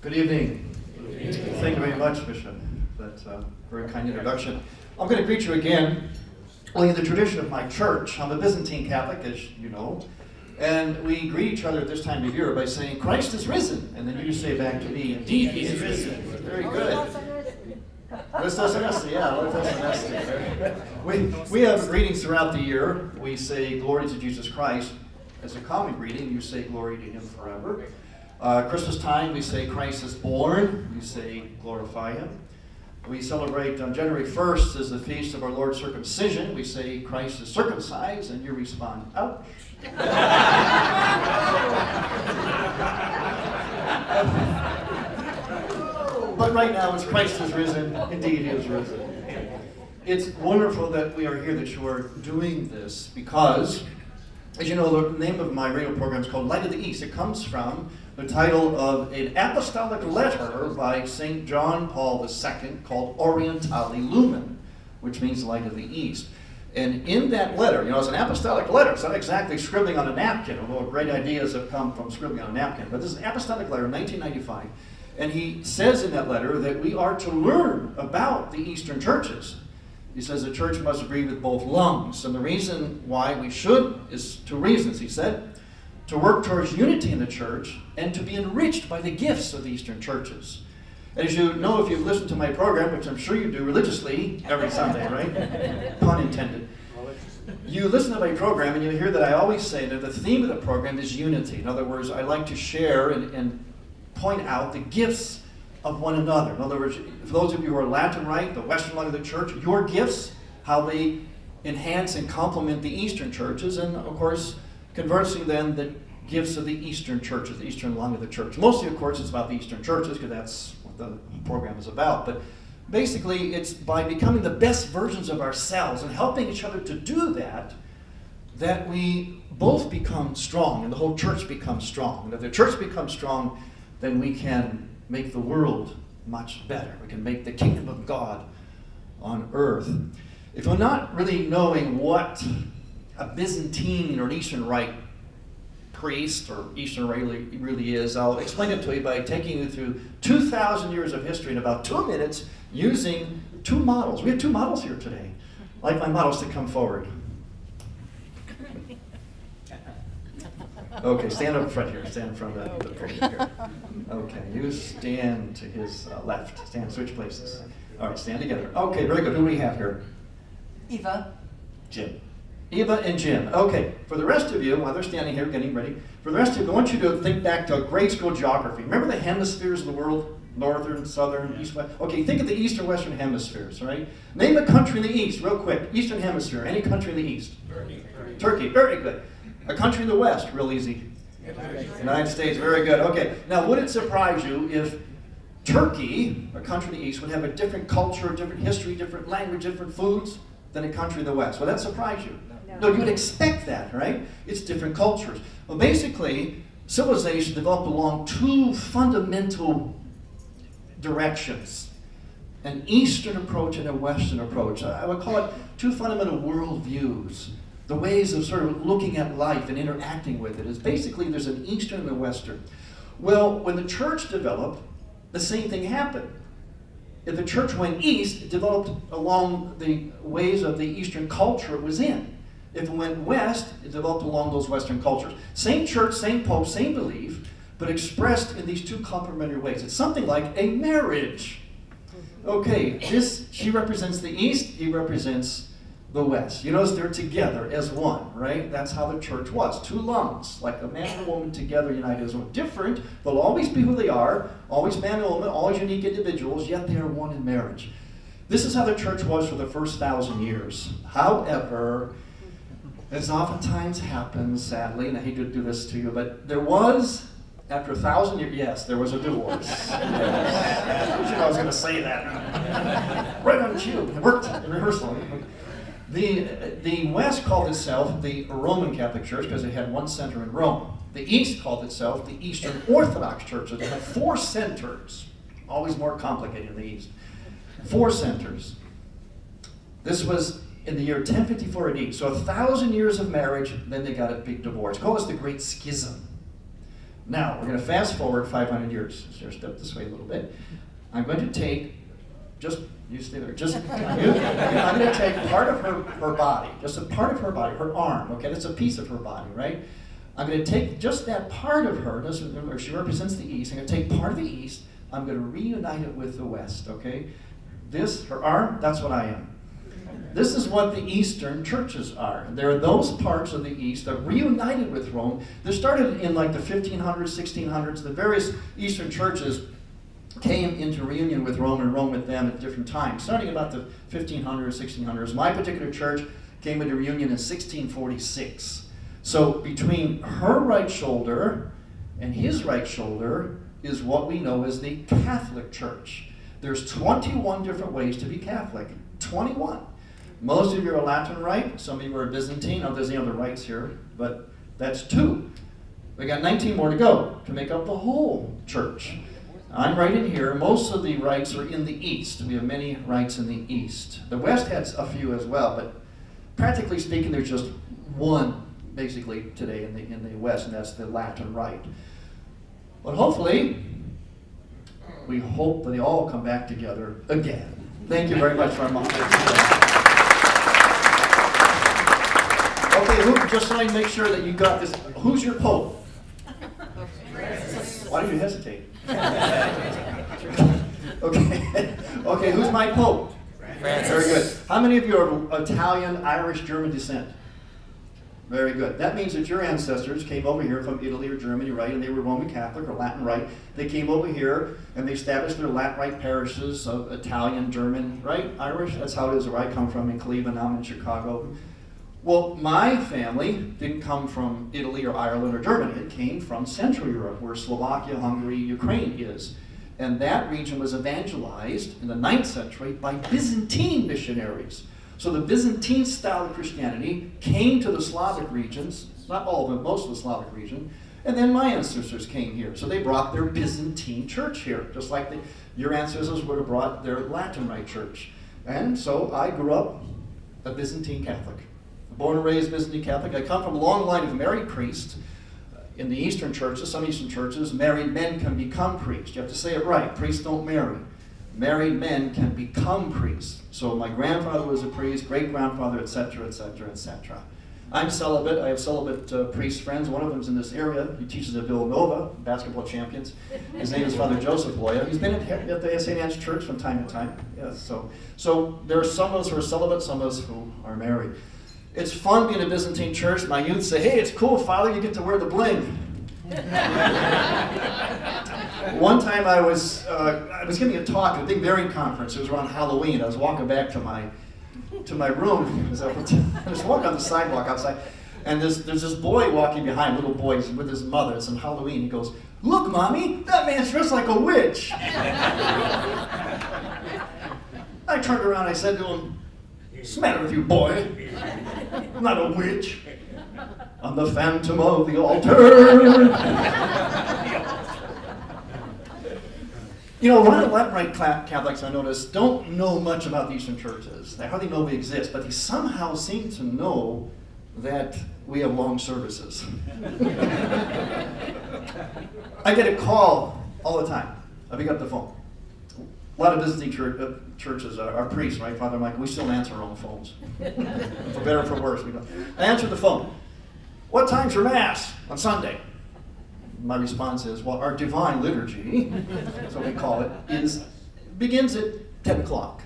Good evening. Thank you very much, Bishop. That's a very kind introduction. I'm going to greet you again, only in the tradition of my church. I'm a Byzantine Catholic, as you know, and we greet each other at this time of year by saying, Christ is risen, and then you say back to me, indeed he is risen. Very good. Christos Anesti, yeah, Christos Anesti. We have greetings throughout the year. We say glory to Jesus Christ. As a common greeting, you say glory to him forever. Christmas time, we say Christ is born. We say glorify him. We celebrate on January 1st as the feast of our Lord's circumcision. We say Christ is circumcised, and you respond, ouch. But right now it's Christ is risen. Indeed, he is risen. It's wonderful that we are here, that you are doing this, because, as you know, the name of my radio program is called Light of the East. It comes from the title of an apostolic letter by St. John Paul II called Orientale Lumen, which means Light of the East. And in that letter, it's an apostolic letter. It's not exactly scribbling on a napkin, although great ideas have come from scribbling on a napkin. But this is an apostolic letter, 1995. And he says in that letter that we are to learn about the Eastern churches. He says the church must breathe with both lungs. And the reason why we should is two reasons, he said. To work towards unity in the church and to be enriched by the gifts of the Eastern churches. As you know, if you've listened to my program, which I'm sure you do religiously every Sunday, right? Pun intended. You listen to my program and you hear that I always say that the theme of the program is unity. In other words, I like to share and point out the gifts of one another. In other words, for those of you who are Latin Rite, the Western Rite of the church, your gifts, how they enhance and complement the Eastern churches, and of course, conversing then the gifts of the Eastern churches, the Eastern lung of the church. Mostly, of course, it's about the Eastern churches, because that's what the program is about. But basically, it's by becoming the best versions of ourselves and helping each other to do that, that we both become strong and the whole church becomes strong. And if the church becomes strong, then we can make the world much better. We can make the kingdom of God on earth. If we're not really knowing what a Byzantine or an Eastern Rite priest or Eastern Rite really is, I'll explain it to you by taking you through 2,000 years of history in about 2 minutes using two models. We have two models here today. I'd like my models to come forward. Okay, stand up front here. Stand in front of the podium here. Okay, you stand to his left. Switch places. All right, stand together. Okay, very good. Who do we have here? Eva. Jim. Eva and Jim. Okay, for the rest of you, while they're standing here getting ready, for the rest of you, I want you to think back to grade school geography. Remember the hemispheres of the world? Northern, southern, east, west. Okay, think of the east or western hemispheres, right? Name a country in the east, real quick. Eastern hemisphere, any country in the east. Turkey, very good. A country in the west, real easy. United States, very good. Okay, now would it surprise you if Turkey, a country in the east, would have a different culture, different history, different language, different foods than a country in the west? Would that surprise you? No, you would expect that, right? It's different cultures. Well, basically, civilization developed along two fundamental directions. An Eastern approach and a Western approach. I would call it two fundamental worldviews. The ways of sort of looking at life and interacting with it is basically there's an Eastern and a Western. Well, when the church developed, the same thing happened. If the church went east, it developed along the ways of the Eastern culture it was in. If it went west, it developed along those Western cultures. Same church, same pope, same belief, but expressed in these two complementary ways. It's something like a marriage. Okay, she represents the east, he represents the west. You notice they're together as one, right? That's how the church was. Two lungs, like a man and a woman together, united as one. Different, they'll always be who they are, always man and woman, always unique individuals, yet they are one in marriage. This is how the church was for the first 1,000 years. However, as oftentimes happens, sadly, and I hate to do this to you, but there was, after 1,000 years, yes, there was a divorce. Yes. I was going to say that. Right on cue. It worked in rehearsal. The West called itself the Roman Catholic Church because it had one center in Rome. The East called itself the Eastern Orthodox Church. It had 4 centers. Always more complicated in the East. 4 centers. This was in the year 1054 AD. So 1,000 years of marriage, then they got a big divorce. Call this the Great Schism. Now, we're going to fast forward 500 years. So step this way a little bit. I'm going to take, you stay there, I'm going to take part of her body, just a part of her body, her arm, okay? That's a piece of her body, right? I'm going to take just that part of her, she represents the East. I'm going to take part of the East, I'm going to reunite it with the West, okay? This, her arm, that's what I am. This is what the Eastern churches are. There are those parts of the East that reunited with Rome. They started in like the 1500s, 1600s. The various Eastern churches came into reunion with Rome and Rome with them at different times, starting about the 1500s, 1600s. My particular church came into reunion in 1646. So between her right shoulder and his right shoulder is what we know as the Catholic Church. There's 21 different ways to be Catholic. 21. Most of you are Latin Rite. Some of you are Byzantine. Oh, there's the other rites here, but that's 2. We got 19 more to go to make up the whole church. I'm right in here. Most of the rites are in the East. We have many rites in the East. The West has a few as well, but practically speaking, there's just one basically today in the West, and that's the Latin Rite. But hopefully, we hope that they all come back together again. Thank you very much for our moment. Okay, just so I make sure that you got this, who's your Pope? Why do you hesitate? Okay, who's my Pope? Francis. Very good. How many of you are Italian, Irish, German descent? Very good. That means that your ancestors came over here from Italy or Germany, right? And they were Roman Catholic or Latin Rite. They came over here and they established their Latin Rite parishes of Italian, German, right? Irish. That's how it is where I come from in Cleveland. I'm in Chicago. Well, my family didn't come from Italy or Ireland or Germany. It came from Central Europe, where Slovakia, Hungary, Ukraine is. And that region was evangelized in the 9th century by Byzantine missionaries. So the Byzantine style of Christianity came to the Slavic regions, not all of them, most of the Slavic region, and then my ancestors came here. So they brought their Byzantine church here, just like your ancestors would have brought their Latin Rite church. And so I grew up a Byzantine Catholic. Born and raised Byzantine Catholic. I come from a long line of married priests. In the Eastern churches, some Eastern churches, married men can become priests. You have to say it right. Priests don't marry. Married men can become priests. So my grandfather was a priest, great-grandfather, etc., etc., etc. I'm celibate. I have celibate priest friends. One of them's in this area. He teaches at Villanova, basketball champions. His name is Father Joseph Loya. He's been at the St. Anne's Church from time to time. Yes, so there are some of us who are celibate, some of us who are married. It's fun being a Byzantine church. My youth say, hey, it's cool, Father, you get to wear the bling. One time I was giving a talk at a big bearing conference. It was around Halloween. I was walking back to my room. I was walking on the sidewalk outside, and there's this boy walking behind, little boy, he's with his mother. It's on Halloween. He goes, look, Mommy, that man's dressed like a witch. I turned around, I said to him, what's the matter with you, boy? I'm not a witch. I'm the phantom of the altar. You know, a lot of Latin Rite Catholics, I noticed, don't know much about the Eastern churches. They hardly know we exist, but they somehow seem to know that we have long services. I get a call all the time. I pick up the phone. A lot of Byzantine churches are priests, right, Father Mike? We still answer our own phones. For better or for worse, we don't. I answer the phone. What time's your Mass on Sunday? My response is, well, our divine liturgy, that's what we call it, begins at 10 o'clock.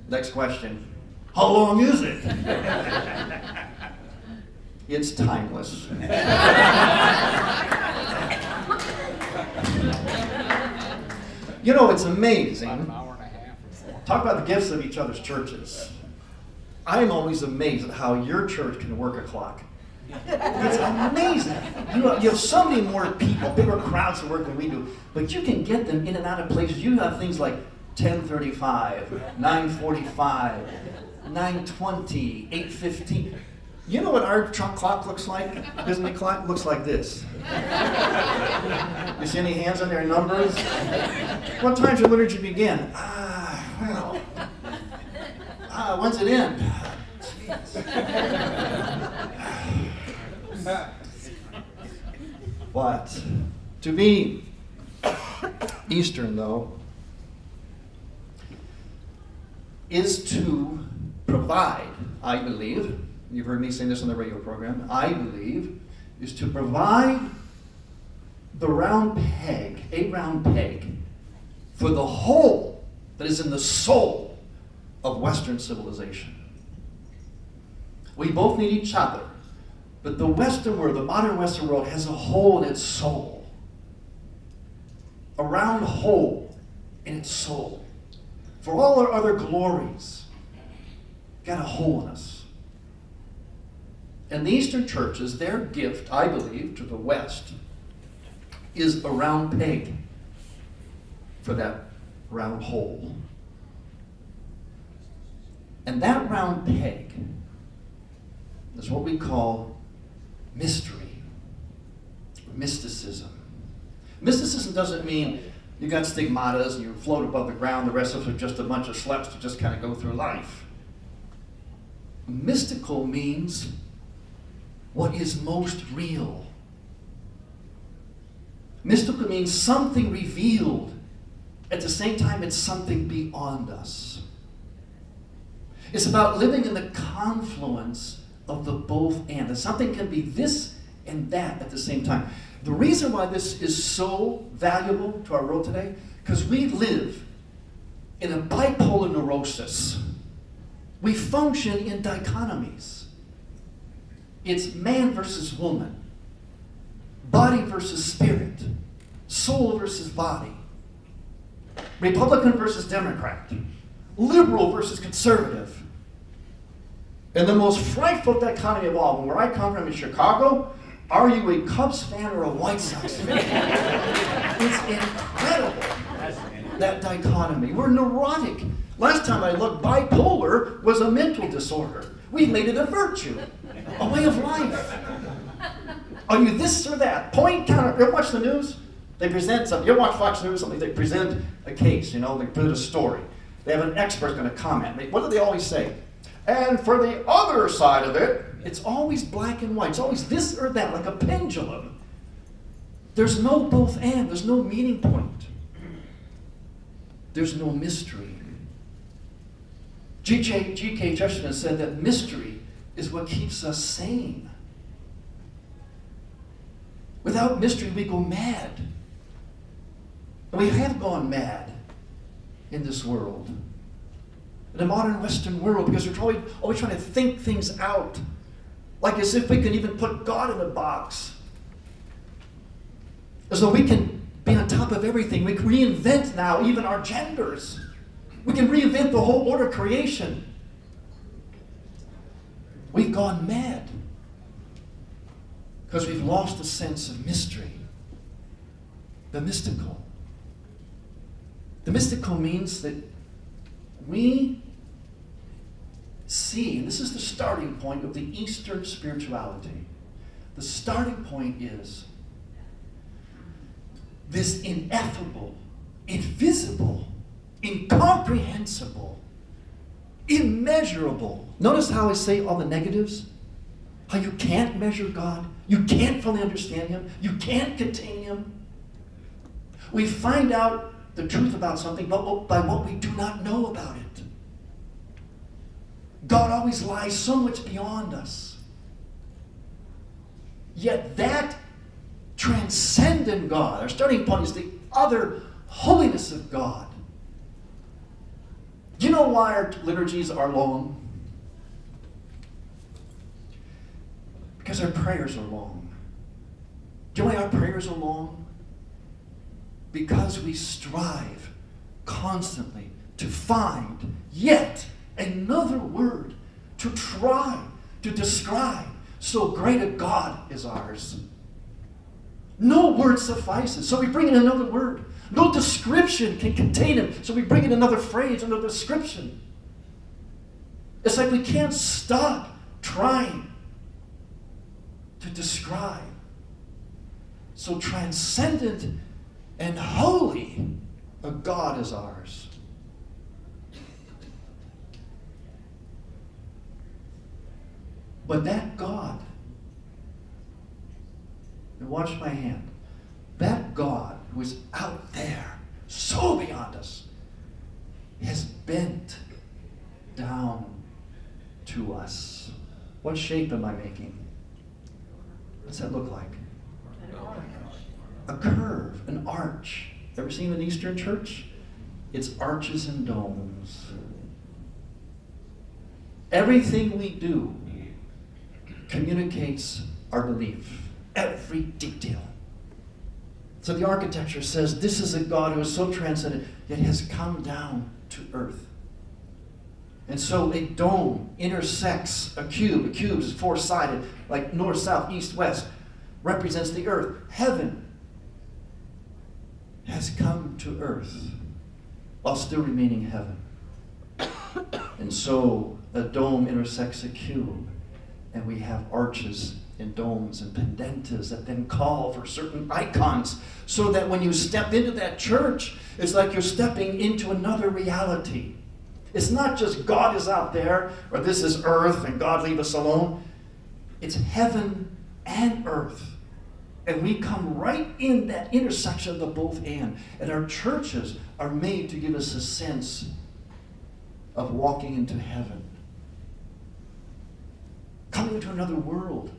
Next question, how long is it? It's timeless. You know, it's amazing. About an hour and a half. Talk about the gifts of each other's churches. I'm always amazed at how your church can work a clock. It's amazing. You have so many more people, bigger crowds to work than we do, but you can get them in and out of places. You have things like 10:35, 9:45, 9:20, 8:15. You know what our clock looks like? Byzantine clock looks like this. You see any hands on their numbers? What time's your liturgy begin? When's it end? What? To be Eastern, though, is to provide, I believe, you've heard me say this on the radio program, I believe, is to provide the round peg, a round peg, for the hole that is in the soul of Western civilization. We both need each other, but the Western world, the modern Western world, has a hole in its soul. A round hole in its soul. For all our other glories, got a hole in us. And the Eastern churches, their gift, I believe, to the West, is a round peg for that round hole. And that round peg is what we call mystery, mysticism. Mysticism doesn't mean you got stigmatas and you float above the ground, the rest of us are just a bunch of schleps to just kind of go through life. Mystical means what is most real. Mystical means something revealed. At the same time, it's something beyond us. It's about living in the confluence of the both and. That something can be this and that at the same time. The reason why this is so valuable to our world today, because we live in a bipolar neurosis. We function in dichotomies. It's man versus woman, body versus spirit, soul versus body, Republican versus Democrat, liberal versus conservative. And the most frightful dichotomy of all, where I come from in Chicago, are you a Cubs fan or a White Sox fan? It's incredible, that dichotomy. We're neurotic. Last time I looked, bipolar was a mental disorder. We've made it a virtue, a way of life. Are you this or that? Point, counter. You ever watch the news? They present something. You ever watch Fox News? Something. They present a case, they present a story. They have an expert going to comment. What do they always say? And for the other side of it, it's always black and white. It's always this or that, like a pendulum. There's no both and. There's no meeting point. There's no mystery. G.K. Chesterton said that mystery is what keeps us sane. Without mystery, we go mad. And we have gone mad in this world. In the modern Western world, because we're always trying to think things out. Like as if we can even put God in a box. As though we can be on top of everything. We can reinvent now even our genders. We can reinvent the whole order of creation. We've gone mad. Because we've lost the sense of mystery. The mystical. The mystical means that we see, and this is the starting point of the Eastern spirituality. The starting point is this ineffable, invisible, incomprehensible, immeasurable. Notice how I say all the negatives? How you can't measure God. You can't fully understand Him. You can't contain Him. We find out the truth about something by what we do not know about it. God always lies so much beyond us. Yet that transcendent God, our starting point is the other holiness of God. Do you know why our liturgies are long? Because our prayers are long. Do you know why our prayers are long? Because we strive constantly to find yet another word to try to describe so great a God is ours. No word suffices, so we bring in another word. No description can contain Him, so we bring in another phrase, another description. It's like we can't stop trying to describe. So transcendent and holy a God is ours. But that God and watch my hand. That God who is out there, so beyond us, has bent down to us. What shape am I making? What's that look like? A curve, an arch. Ever seen an Eastern church? It's arches and domes. Everything we do communicates our belief. Every detail. So the architecture says this is a God who is so transcendent, yet has come down to earth. And so a dome intersects a cube. A cube is four-sided, like north, south, east, west, represents the earth. Heaven has come to earth while still remaining heaven. And so a dome intersects a cube, and we have arches and domes and pendentas that then call for certain icons, so that when you step into that church, it's like you're stepping into another reality. It's not just God is out there, or this is earth and God leave us alone. It's heaven and earth. And we come right in that intersection of the both and. And our churches are made to give us a sense of walking into heaven. Coming into another world.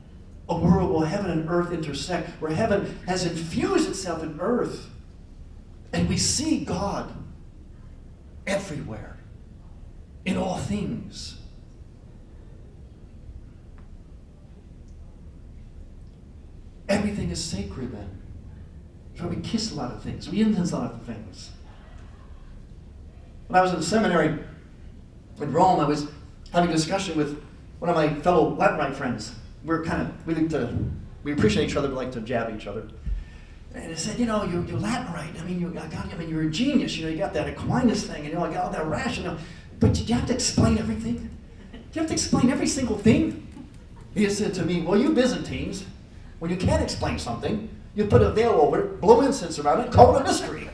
A world where heaven and earth intersect, where heaven has infused itself in earth. And we see God everywhere, in all things. Everything is sacred then. So we kiss a lot of things. We incense a lot of things. When I was in the seminary in Rome, I was having a discussion with one of my fellow Latinite friends. We appreciate each other, but like to jab each other. And I said, you're Latinite. I mean, you're a genius. You got that Aquinas thing, and I got all that rational. But do you have to explain everything? Do you have to explain every single thing? He said to me, well, you Byzantines, when you can't explain something, you put a veil over it, blow incense around it, call it a mystery.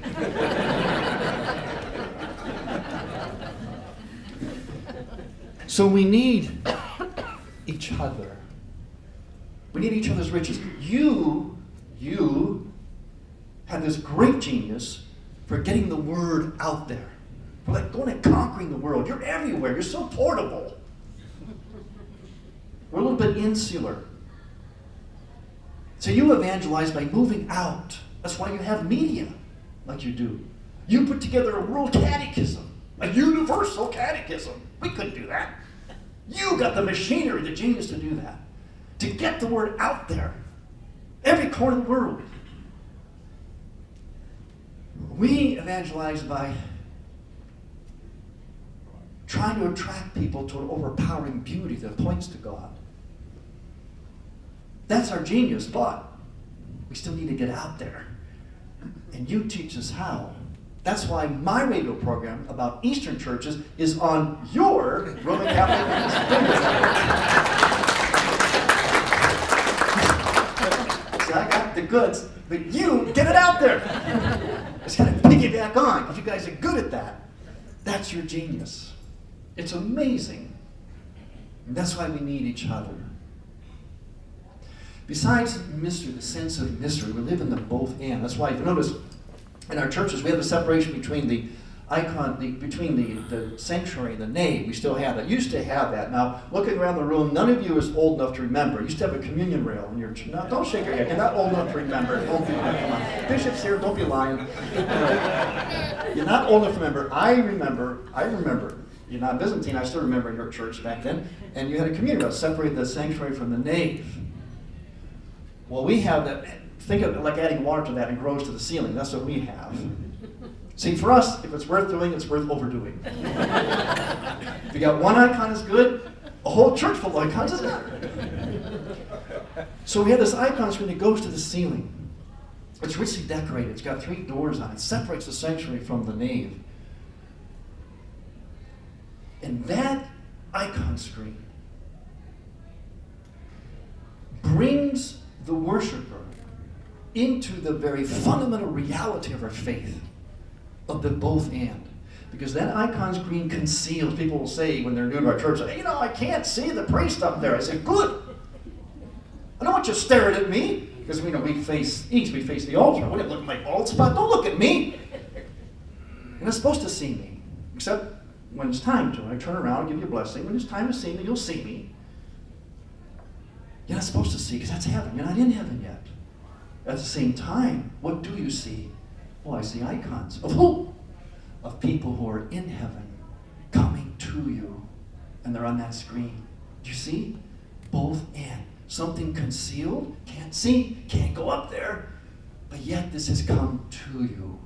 So we need each other. We need each other's riches. You have this great genius for getting the word out there. For like going and conquering the world. You're everywhere. You're so portable. We're a little bit insular. So you evangelize by moving out. That's why you have media like you do. You put together a world catechism, a universal catechism. We couldn't do that. You got the machinery, the genius to do that. To get the word out there. Every corner of the world. We evangelize by trying to attract people to an overpowering beauty that points to God. That's our genius, but we still need to get out there. And you teach us how. That's why my radio program about Eastern churches is on your Roman Catholic Priest. So I got the goods, but you get it out there. It's got to piggyback on, because you guys are good at that. That's your genius. It's amazing. And that's why we need each other. Besides mystery, the sense of mystery, we live in the both and. That's why, if you notice, in our churches, we have a separation between the between the sanctuary and the nave. We still have that. Used to have that. Now, looking around the room, none of you is old enough to remember. Used to have a communion rail in your church. Now, don't shake your head. You're not old enough to remember. Don't be lying. Come on. Bishop's here. Don't be lying. You're not old enough to remember. I remember. You're not Byzantine. I still remember your church back then. And you had a communion rail. Separate the sanctuary from the nave. Well, we have that. Think of it like adding water to that and it grows to the ceiling. That's what we have. See, for us, if it's worth doing, it's worth overdoing. If you got one icon is good, a whole church full of icons is not. So we have this icon screen that goes to the ceiling. It's richly decorated. It's got 3 doors on it. It separates the sanctuary from the nave. And that icon screen brings the worshiper into the very fundamental reality of our faith, of the both and. Because that icon screen conceals, people will say when they're new to our church, I can't see the priest up there. I say, good. I don't want you staring at me. Because we face east, we face the altar. I wouldn't look at my bald spot. Don't look at me. You're not supposed to see me, except when it's time to. When I turn around and give you a blessing, when it's time to see me, you'll see me. You're not supposed to see, because that's heaven. You're not in heaven yet. At the same time, what do you see? Well, I see icons of who? Of people who are in heaven coming to you. And they're on that screen. Do you see? Both and. Something concealed, can't see, can't go up there, but yet this has come to you.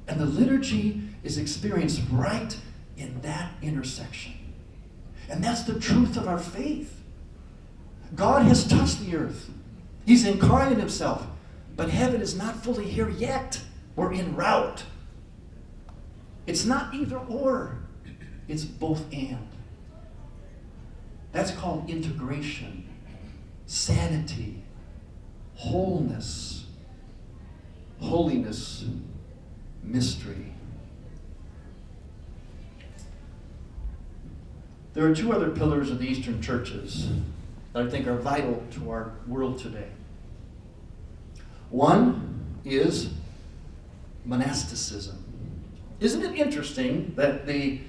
And the liturgy is experienced right in that intersection. And that's the truth of our faith. God has touched the earth. He's incarnate himself. But heaven is not fully here yet. We're en route. It's not either or. It's both and. That's called integration, sanity, wholeness, holiness, mystery. There are two other pillars of the Eastern churches that I think are vital to our world today. One is monasticism. Isn't it interesting that the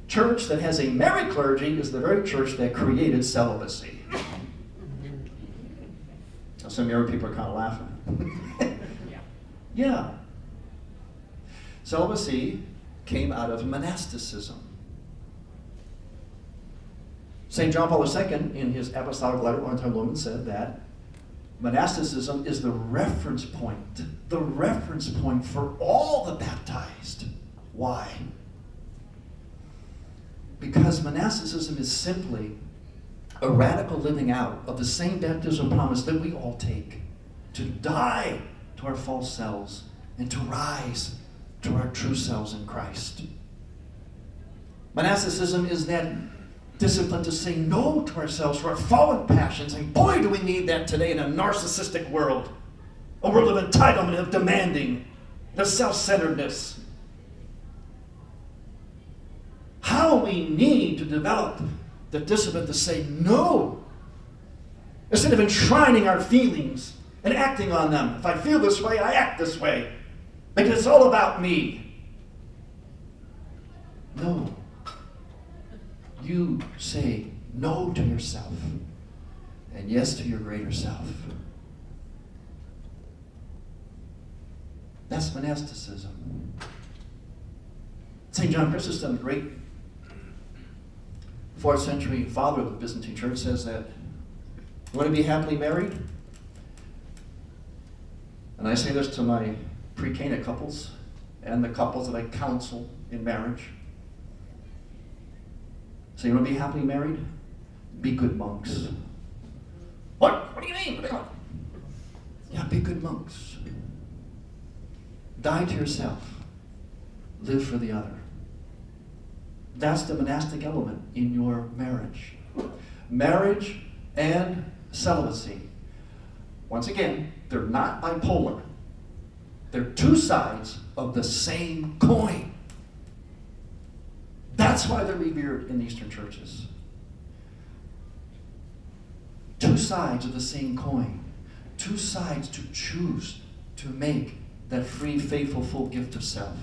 church that has a married clergy is the very church that created celibacy? Now, some married people are kind of laughing. Yeah. Celibacy came out of monasticism. St. John Paul II, in his apostolic letter, one time Lumen, said that monasticism is the reference point for all the baptized. Why? Because monasticism is simply a radical living out of the same baptismal promise that we all take, to die to our false selves and to rise to our true selves in Christ. Monasticism is that discipline to say no to ourselves for our fallen passions, and boy do we need that today in a narcissistic world, a world of entitlement, of demanding, of self-centeredness. How we need to develop the discipline to say no, instead of enshrining our feelings and acting on them. If I feel this way, I act this way, because it's all about me. No. You say no to yourself and yes to your greater self. That's monasticism. St. John Chrysostom, the great 4th century father of the Byzantine Church, says that you want to be happily married? And I say this to my pre-Cana couples and the couples that I counsel in marriage. So you want to be happily married? Be good monks. What? What do you mean? Yeah, be good monks. Die to yourself. Live for the other. That's the monastic element in your marriage. Marriage and celibacy. Once again, they're not bipolar. They're two sides of the same coin. That's why they're revered in the Eastern churches. Two sides of the same coin. Two sides to choose to make that free, faithful, full gift of self.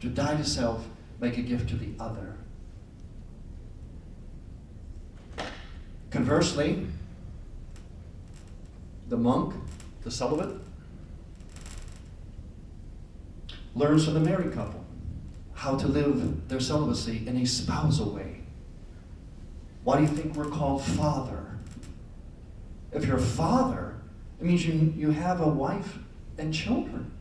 To die to self, make a gift to the other. Conversely, the monk, the celibate, learns from the married couple how to live their celibacy in a spousal way. Why do you think we're called father? If you're a father, it means you have a wife and children.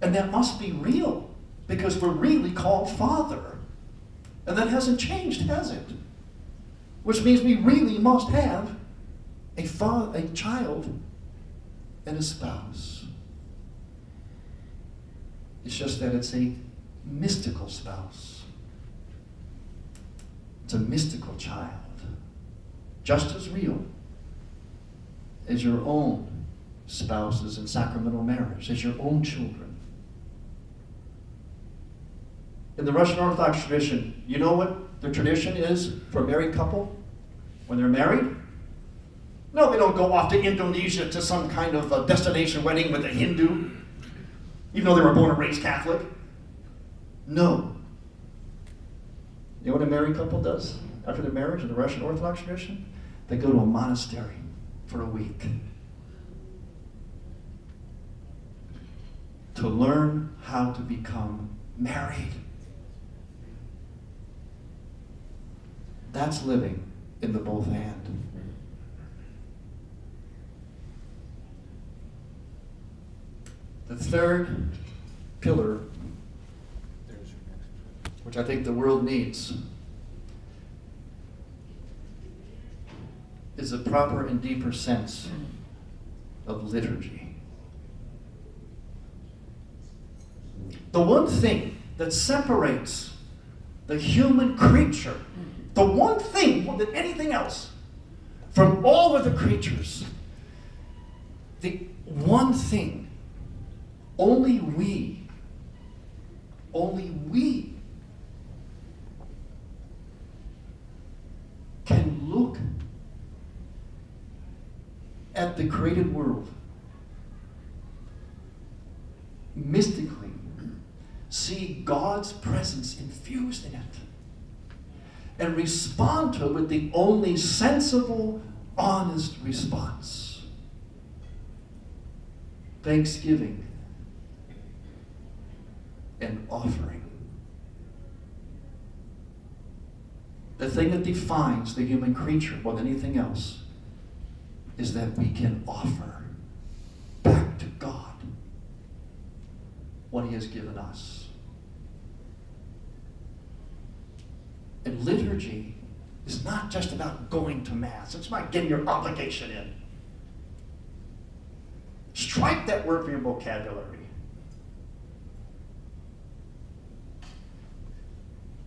And that must be real, because we're really called father. And that hasn't changed, has it? Which means we really must have a child and a spouse. It's just that it's a mystical spouse. It's a mystical child. Just as real as your own spouses in sacramental marriage, as your own children. In the Russian Orthodox tradition, you know what the tradition is for a married couple when they're married? No, they don't go off to Indonesia to some kind of a destination wedding with a Hindu, even though they were born and raised Catholic. No. You know what a married couple does after their marriage in the Russian Orthodox tradition? They go to a monastery for a week to learn how to become married. That's living in the both hand. The third pillar, which I think the world needs, is a proper and deeper sense of liturgy. The one thing that separates the human creature, the one thing more than anything else, from all other creatures, the one thing only we can look at the created world mystically, see God's presence infused in it, and respond to it with the only sensible, honest response: thanksgiving and offering. The thing that defines the human creature more than anything else is that we can offer back to God what He has given us. And liturgy is not just about going to Mass. It's about getting your obligation in. Strike that word from your vocabulary.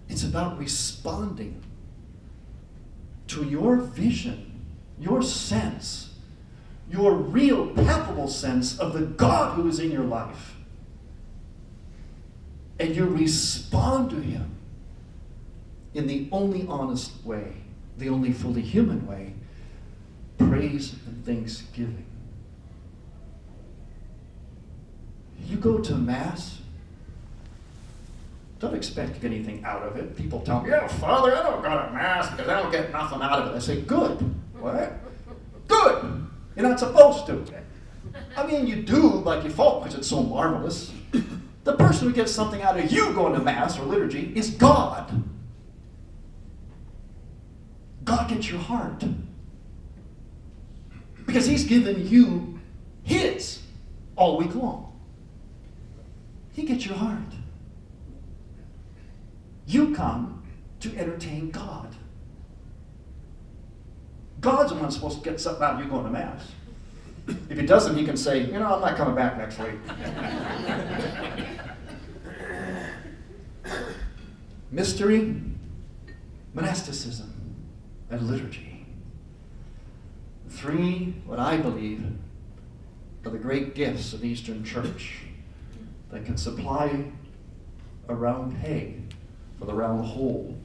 It's about responding to your vision, your sense, your real, palpable sense of the God who is in your life. And you respond to Him in the only honest way, the only fully human way: praise and thanksgiving. You go to Mass, don't expect to get anything out of it. People tell me, "Yeah, Father, I don't go to Mass because I don't get nothing out of it." I say, good. What? Good. You're not supposed to. I mean, you do by default because it's so marvelous. The person who gets something out of you going to Mass or liturgy is God. God gets your heart. Because He's given you His all week long. He gets your heart. You come to entertain God. God's the one supposed to get something out of you going to Mass. If He doesn't, He can say, "I'm not coming back next week." Mystery, monasticism, and liturgy. Three, what I believe, are the great gifts of the Eastern Church that can supply a round peg for the round hole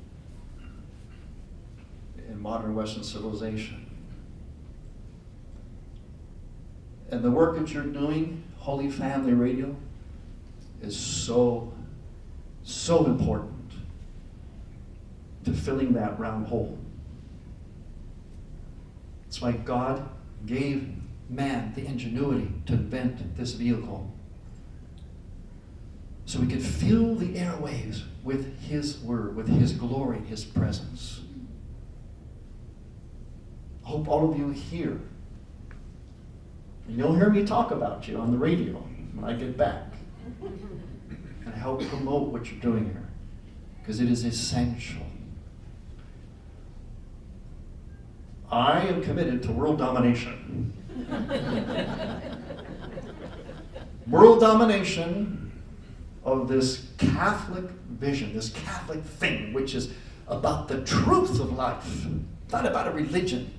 in modern Western civilization. And the work that you're doing, Holy Family Radio, is so important to filling that round hole. That's why God gave man the ingenuity to invent this vehicle, so we could fill the airwaves with His Word, with His glory, His presence. I hope all of you hear. And you'll hear me talk about you on the radio when I get back, and help promote what you're doing here, because it is essential. I am committed to world domination. World domination of this Catholic vision, this Catholic thing, which is about the truth of life, not about a religion,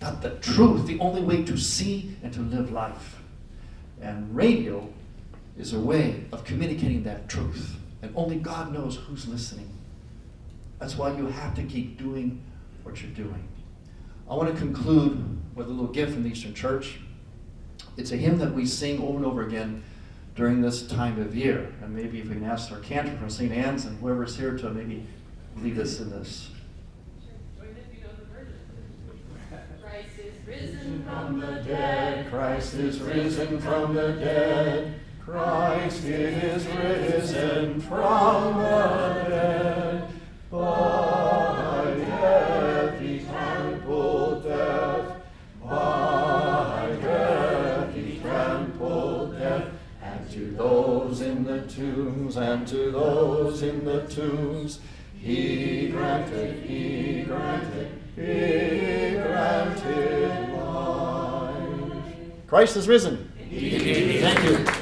about the truth, the only way to see and to live life. And radio is a way of communicating that truth, and only God knows who's listening. That's why you have to keep doing what you're doing. I want to conclude with a little gift from the Eastern Church. It's a hymn that we sing over and over again during this time of year. And maybe if we can ask our cantor from St. Anne's and whoever's here to maybe lead us in this. Christ is risen from the dead. Christ is risen from the dead. Christ is risen from the dead. By death he trampled death. By death he trampled death. And to those in the tombs, and to those in the tombs, he granted life. Christ is risen. Thank Thank you.